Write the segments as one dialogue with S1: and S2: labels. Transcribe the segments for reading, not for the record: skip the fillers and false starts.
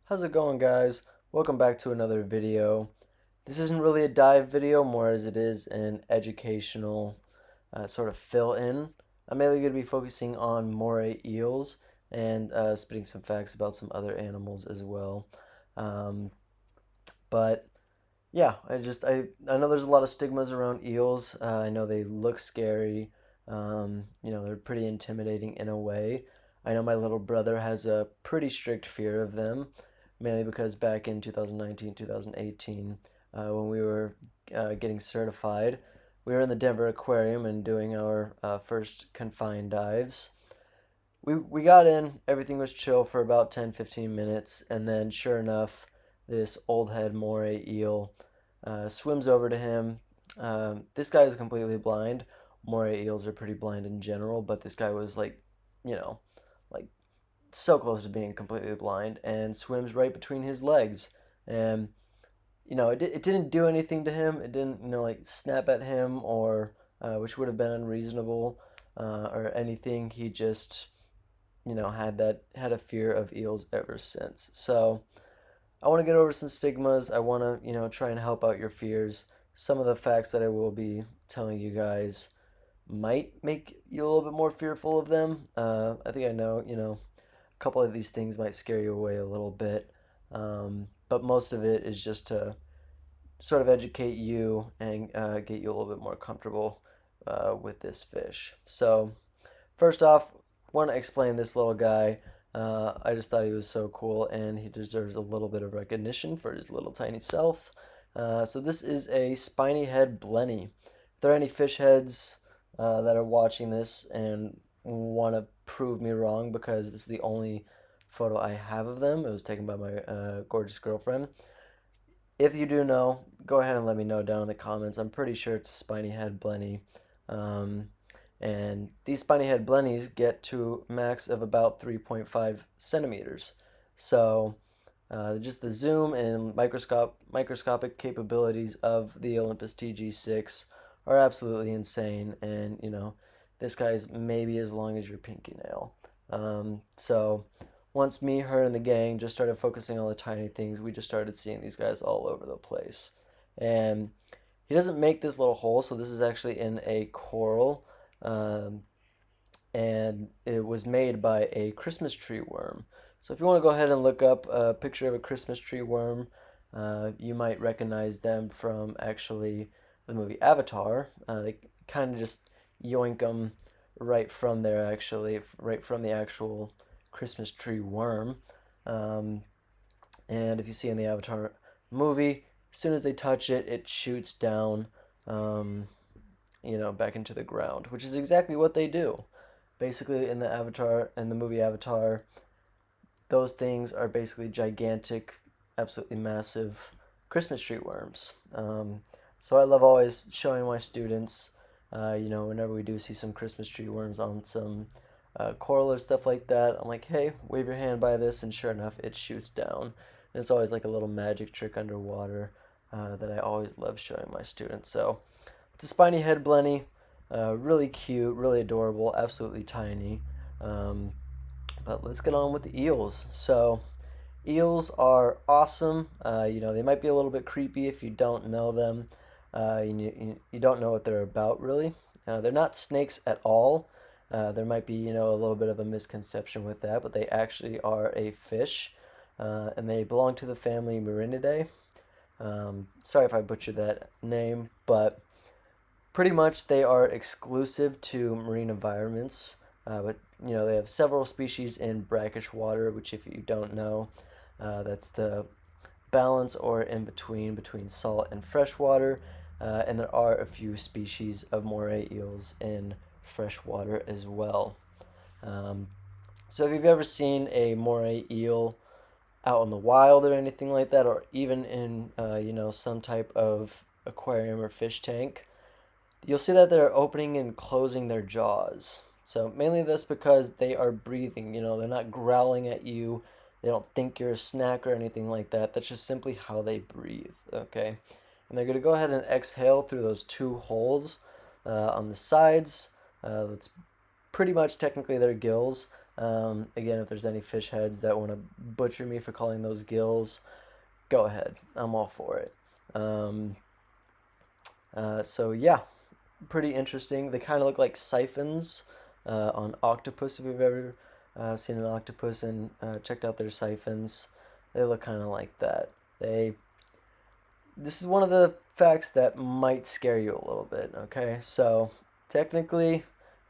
S1: How's it going, guys? Welcome back to another video. This isn't really a dive video, more as it is an educational sort of fill-in. I'm mainly going to be focusing on moray eels and spitting some facts about some other animals as well. Um, but yeah, I know there's a lot of stigmas around eels. I know they look scary. They're pretty intimidating in a way. I know my little brother has a pretty strict fear of them, mainly because back in 2019, 2018, when we were getting certified, we were in the Denver Aquarium and doing our first confined dives. We got in, everything was chill for about 10, 15 minutes, and then sure enough, this old head moray eel swims over to him. This guy is completely blind. Moray eels are pretty blind in general, but this guy was you know, like so close to being completely blind and swims right between his legs. And, it didn't do anything to him. It didn't, like snap at him or, which would have been unreasonable or anything. He just, had a fear of eels ever since. So, I want to get over some stigmas. I want to, try and help out your fears. Some of the facts that I will be telling you guys might make you a little bit more fearful of them. I think I know, a couple of these things might scare you away a little bit. But most of it is just to sort of educate you and get you a little bit more comfortable with this fish. So, first off, want to explain this little guy. I just thought he was so cool, and he deserves a little bit of recognition for his little tiny self. So this is a spiny head blenny. If there are any fish heads that are watching this and want to prove me wrong, because this is the only photo I have of them, it was taken by my gorgeous girlfriend. If you do know, go ahead and let me know down in the comments. I'm pretty sure it's a spiny head blenny. Um, and these spiny head blennies get to max of about 3.5 centimeters. So just the zoom and microscopic capabilities of the Olympus TG6 are absolutely insane. And this guy's maybe as long as your pinky nail. So once me, her, and the gang just started focusing on the tiny things, we just started seeing these guys all over the place. And he doesn't make this little hole, so this is actually in a coral. Um, and it was made by a Christmas tree worm. So if you want to go ahead and look up a picture of a Christmas tree worm, you might recognize them from actually the movie Avatar. They kind of just yoink them right from there, actually, right from the actual Christmas tree worm. Um, and if you see in the Avatar movie, as soon as they touch it, it shoots down, um, back into the ground, which is exactly what they do. Basically, in the movie Avatar, those things are basically gigantic, absolutely massive Christmas tree worms. So I love always showing my students, whenever we do see some Christmas tree worms on some coral or stuff like that, I'm like, hey, wave your hand by this, and sure enough, it shoots down. And it's always like a little magic trick underwater that I always love showing my students. So it's a spiny head blenny, really cute, really adorable, absolutely tiny. Um, but let's get on with the eels. So eels are awesome. They might be a little bit creepy if you don't know them. You don't know what they're about, really. They're not snakes at all. There might be, a little bit of a misconception with that, but they actually are a fish, and they belong to the family Murinidae. Sorry if I butchered that name, but pretty much they are exclusive to marine environments. But they have several species in brackish water, which, if you don't know, that's the balance or in between salt and fresh water. And there are a few species of moray eels in fresh water as well. Um, so if you've ever seen a moray eel out in the wild or anything like that, or even in some type of aquarium or fish tank, you'll see that they're opening and closing their jaws. So mainly that's because they are breathing. They're not growling at you. They don't think you're a snack or anything like that. That's just simply how they breathe. Okay, and they're gonna go ahead and exhale through those two holes on the sides. That's pretty much technically their gills. Again, if there's any fish heads that want to butcher me for calling those gills, go ahead. I'm all for it. So yeah, pretty interesting. They kind of look like siphons on octopus. If you've ever seen an octopus and checked out their siphons, they look kind of like that. This is one of the facts that might scare you a little bit. Okay, so technically,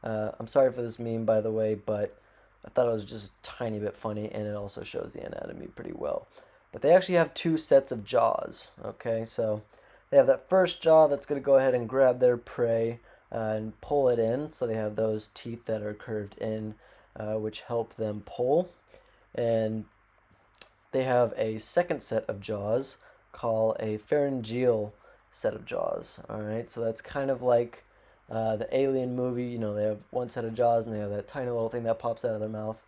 S1: I'm sorry for this meme, by the way, but I thought it was just a tiny bit funny, and it also shows the anatomy pretty well. But they actually have two sets of jaws. Okay, so they have that first jaw that's going to go ahead and grab their prey and pull it in. So they have those teeth that are curved in, which help them pull. And they have a second set of jaws called a pharyngeal set of jaws. All right, so that's kind of like the Alien movie. You know, they have one set of jaws and they have that tiny little thing that pops out of their mouth.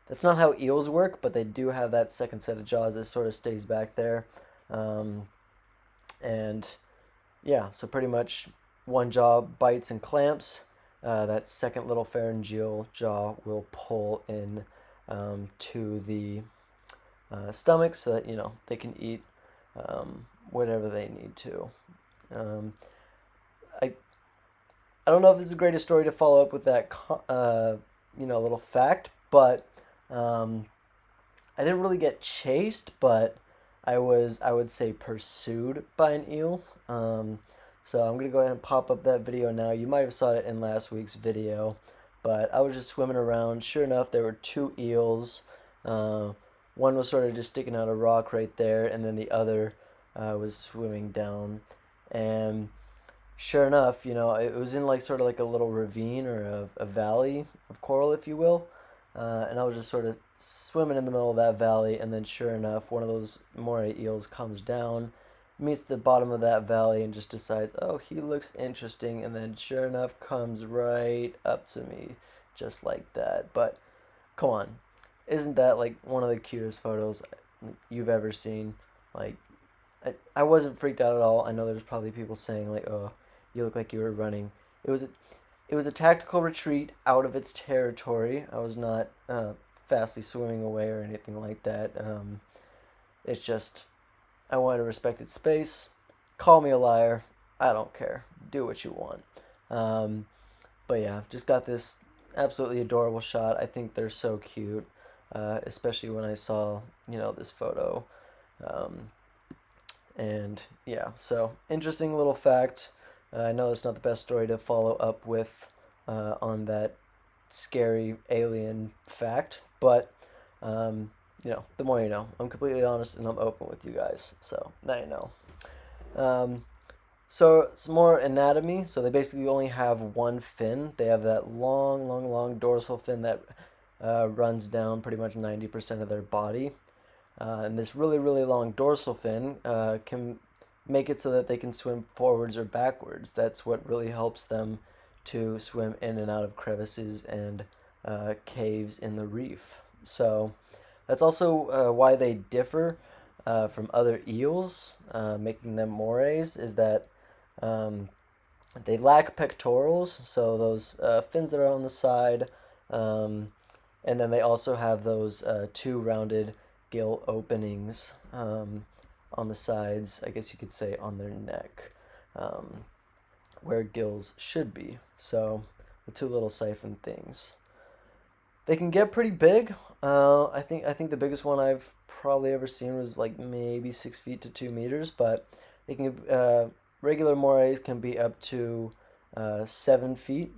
S1: That's not how eels work, but they do have that second set of jaws that sort of stays back there. And yeah, so pretty much one jaw bites and clamps. That second little pharyngeal jaw will pull in to the stomach so that, you know, they can eat whatever they need to. I I don't know if this is the greatest story to follow up with that little fact, but I didn't really get chased, but I would say pursued by an eel. So I'm gonna go ahead and pop up that video now. You might have saw it in last week's video, but I was just swimming around. Sure enough, there were two eels. One was sort of just sticking out a rock right there, and then the other was swimming down. And sure enough, you know, it was in like sort of like a little ravine or a valley of coral, if you will. And I was just sort of swimming in the middle of that valley, and then sure enough, one of those moray eels comes down, meets the bottom of that valley, and just decides, oh, he looks interesting, and then sure enough comes right up to me, just like that. But come on, isn't that like one of the cutest photos you've ever seen? Like, I wasn't freaked out at all. I know there's probably people saying like, oh, you look like you were running. It was a tactical retreat out of its territory. I was not fastly swimming away or anything like that. It's just I wanted to respect its space. Call me a liar. I don't care. Do what you want. But yeah, just got this absolutely adorable shot. I think they're so cute, especially when I saw, you know, this photo. And yeah, so interesting little fact. I know it's not the best story to follow up with on that scary alien fact, but you know, the more you know. I'm completely honest and I'm open with you guys, so now you know. So some more anatomy. So they basically only have one fin. They have that long dorsal fin that runs down pretty much 90% of their body. And this really long dorsal fin can make it so that they can swim forwards or backwards. That's what really helps them to swim in and out of crevices and caves in the reef. So that's also why they differ from other eels, making them morays, is that they lack pectorals, so those fins that are on the side, and then they also have those two rounded gill openings on the sides, I guess you could say on their neck, where gills should be. So the two little siphon things. They can get pretty big. I think the biggest one I've probably ever seen was like maybe 6 feet to 2 meters, but they can regular morays can be up to 7 feet,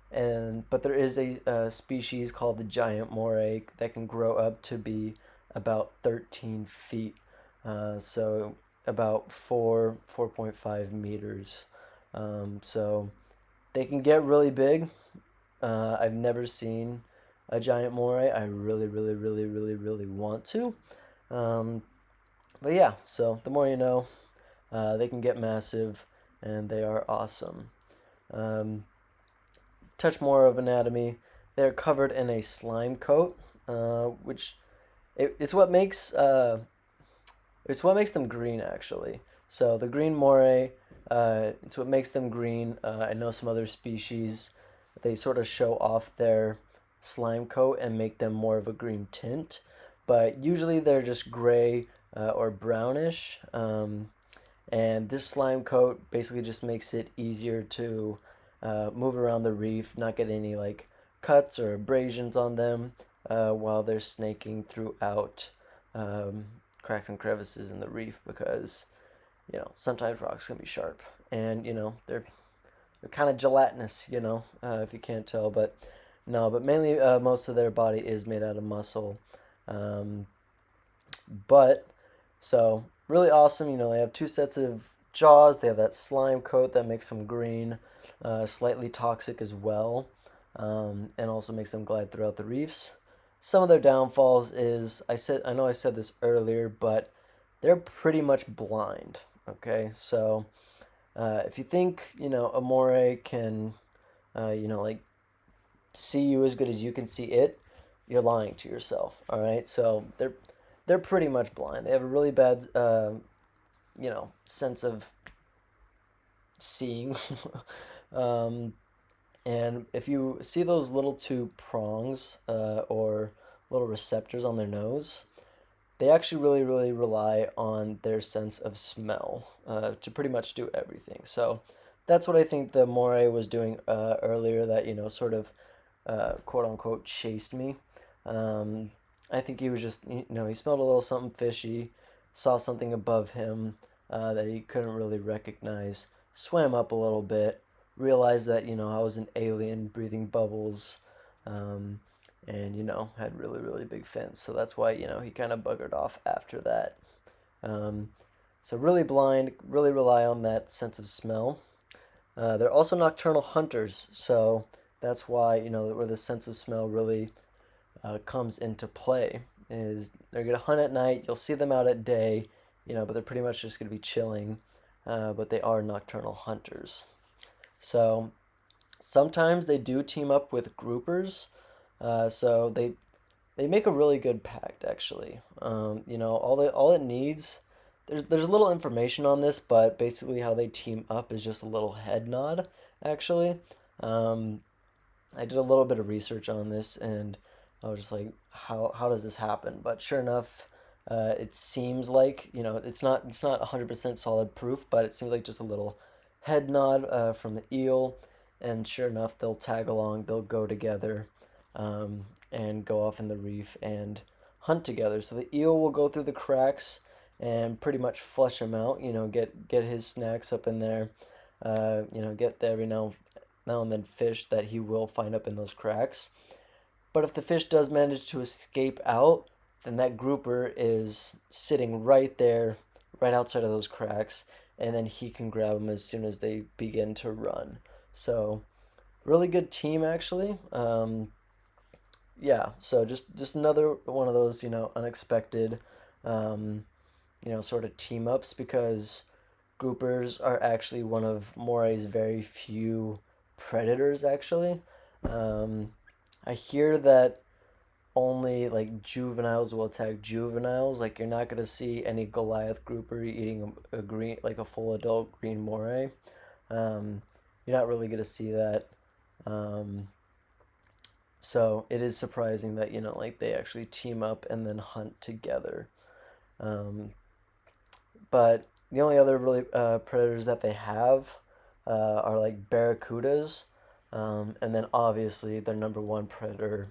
S1: but there is a species called the giant moray that can grow up to be about 13 feet, so about 4.5 meters. So they can get really big. I've never seen a giant moray. I really want to. But yeah, so the more you know. They can get massive, and they are awesome. Touch more of anatomy. They're covered in a slime coat, which it's what makes them green, actually. So the green moray, it's what makes them green. I know some other species, they sort of show off their slime coat and make them more of a green tint. But usually they're just gray or brownish. And this slime coat basically just makes it easier to move around the reef, not get any like cuts or abrasions on them while they're snaking throughout um, cracks and crevices in the reef, because sometimes rocks can be sharp, and they're kind of gelatinous, if you can't tell. But no, but mainly most of their body is made out of muscle. Um, but so really awesome. They have two sets of jaws. They have that slime coat that makes them green, slightly toxic as well, and also makes them glide throughout the reefs. Some of their downfalls is I know I said this earlier, but they're pretty much blind. Okay, so if you think a moray can like see you as good as you can see it, you're lying to yourself. All right, so they're pretty much blind. They have a really bad sense of seeing. um, and if you see those little two prongs or little receptors on their nose, they actually really, really rely on their sense of smell to pretty much do everything. So that's what I think the moray was doing earlier, that, sort of quote unquote chased me. Um, I think he was just, he smelled a little something fishy, saw something above him that he couldn't really recognize, swam up a little bit, realized that, I was an alien breathing bubbles. Um, and had really, really big fins, so that's why he kind of buggered off after that. um, so really blind, really rely on that sense of smell. They're also nocturnal hunters, so that's why where the sense of smell really comes into play, is they're gonna hunt at night. You'll see them out at day, but they're pretty much just gonna be chilling. But they are nocturnal hunters. So sometimes they do team up with groupers. So they make a really good pact, actually. All it needs. There's a little information on this, but basically how they team up is just a little head nod, actually. Um, I did a little bit of research on this, and I was just like, how does this happen? But sure enough, it seems like it's not 100% solid proof, but it seems like just a little head nod from the eel, and sure enough, they'll tag along, they'll go together, and go off in the reef and hunt together. So the eel will go through the cracks and pretty much flush him out. Get his snacks up in there. Get the every now and then fish that he will find up in those cracks. But if the fish does manage to escape out, then that grouper is sitting right there, right outside of those cracks, and then he can grab them as soon as they begin to run. So really good team, actually. Yeah, so just another one of those unexpected um, sort of team ups, because groupers are actually one of moray's very few predators, actually. um, I hear that only like juveniles will attack juveniles. Like, you're not gonna see any Goliath grouper eating a green, like a full adult green moray. um, you're not really gonna see that. um, so it is surprising that like they actually team up and then hunt together. Um, but the only other really predators that they have are like barracudas, and then obviously their number one predator,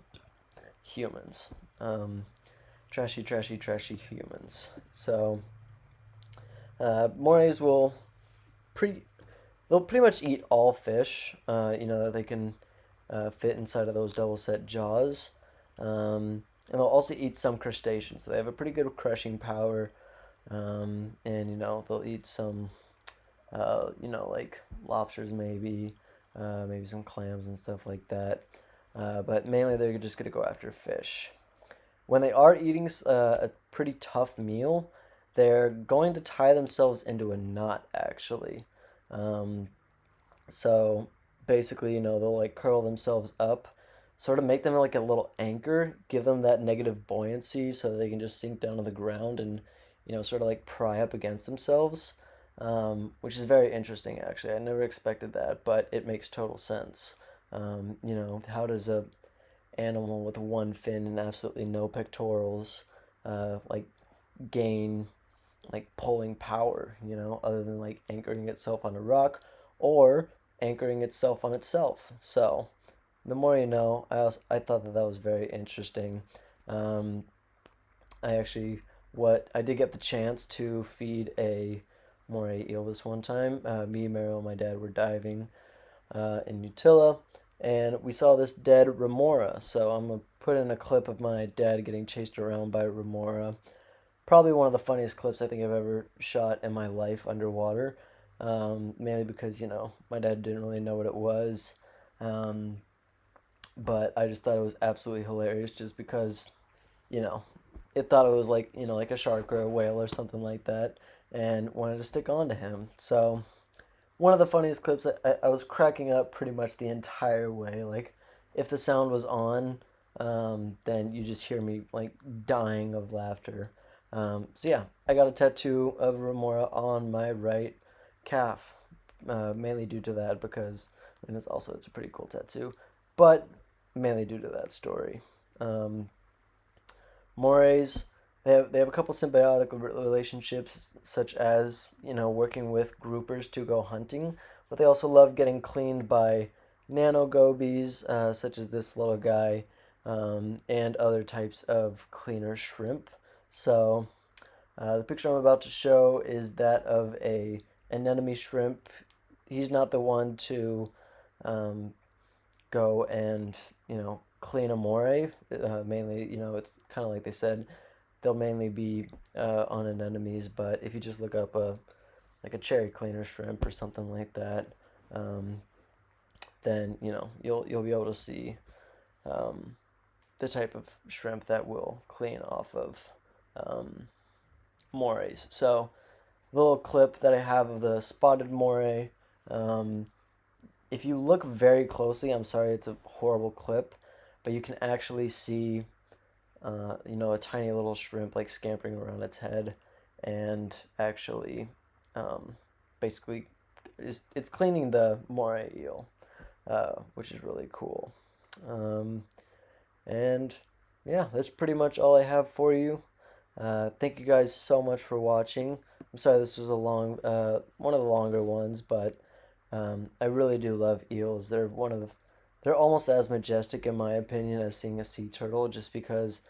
S1: humans. Um, trashy, trashy, trashy humans. So morays will pretty they'll pretty much eat all fish. That they can fit inside of those double set jaws. And they'll also eat some crustaceans. So they have a pretty good crushing power. And they'll eat some, like lobsters, maybe some clams and stuff like that. But mainly they're just gonna go after fish. When they are eating a pretty tough meal, they're going to tie themselves into a knot, actually. Um, so basically, they'll like curl themselves up, sort of make them like a little anchor, give them that negative buoyancy so that they can just sink down to the ground and, sort of like pry up against themselves, which is very interesting, actually. I never expected that, but it makes total sense. How does animal with one fin and absolutely no pectorals, like gain like pulling power, other than like anchoring itself on a rock or anchoring itself on itself. So the more you know, I thought that was very interesting. Um, I actually what I did get the chance to feed a moray eel this one time. Me, Meryl, and my dad were diving in Utila, and we saw this dead remora. So I'm gonna put in a clip of my dad getting chased around by remora. Probably one of the funniest clips I think I've ever shot in my life underwater. Mainly because my dad didn't really know what it was, um, but I just thought it was absolutely hilarious just because you know it thought it was like like a shark or a whale or something like that, and wanted to stick on to him. So one of the funniest clips. I was cracking up pretty much the entire way. Like if the sound was on, then you just hear me like dying of laughter. So yeah, I got a tattoo of remora on my right calf, mainly due to that because it's a pretty cool tattoo, but mainly due to that story. Um, Morays, they have a couple symbiotic relationships, such as working with groupers to go hunting, but they also love getting cleaned by nano gobies, such as this little guy, and other types of cleaner shrimp. So the picture I'm about to show is that of a anemone shrimp. He's not the one to um, go and clean a moray. Mainly, it's kind of like they said, they'll mainly be on anemones. But if you just look up a cherry cleaner shrimp or something like that, um, then you'll be able to see um, the type of shrimp that will clean off of um, morays. So the little clip that I have of the spotted moray. Um, if you look very closely, I'm sorry, it's a horrible clip, but you can actually see, a tiny little shrimp like scampering around its head, and actually, basically, it's cleaning the moray eel, which is really cool. Um, and yeah, that's pretty much all I have for you. Thank you guys so much for watching. I'm sorry this was one of the longer ones, but I really do love eels. They're almost as majestic in my opinion as seeing a sea turtle, just because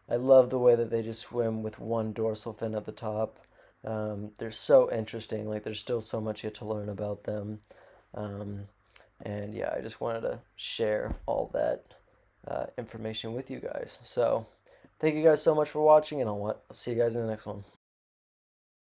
S1: I love the way that they just swim with one dorsal fin at the top. They're so interesting. Like there's still so much yet to learn about them. Um, and yeah, I just wanted to share all that information with you guys. So thank you guys so much for watching, and I'll see you guys in the next one.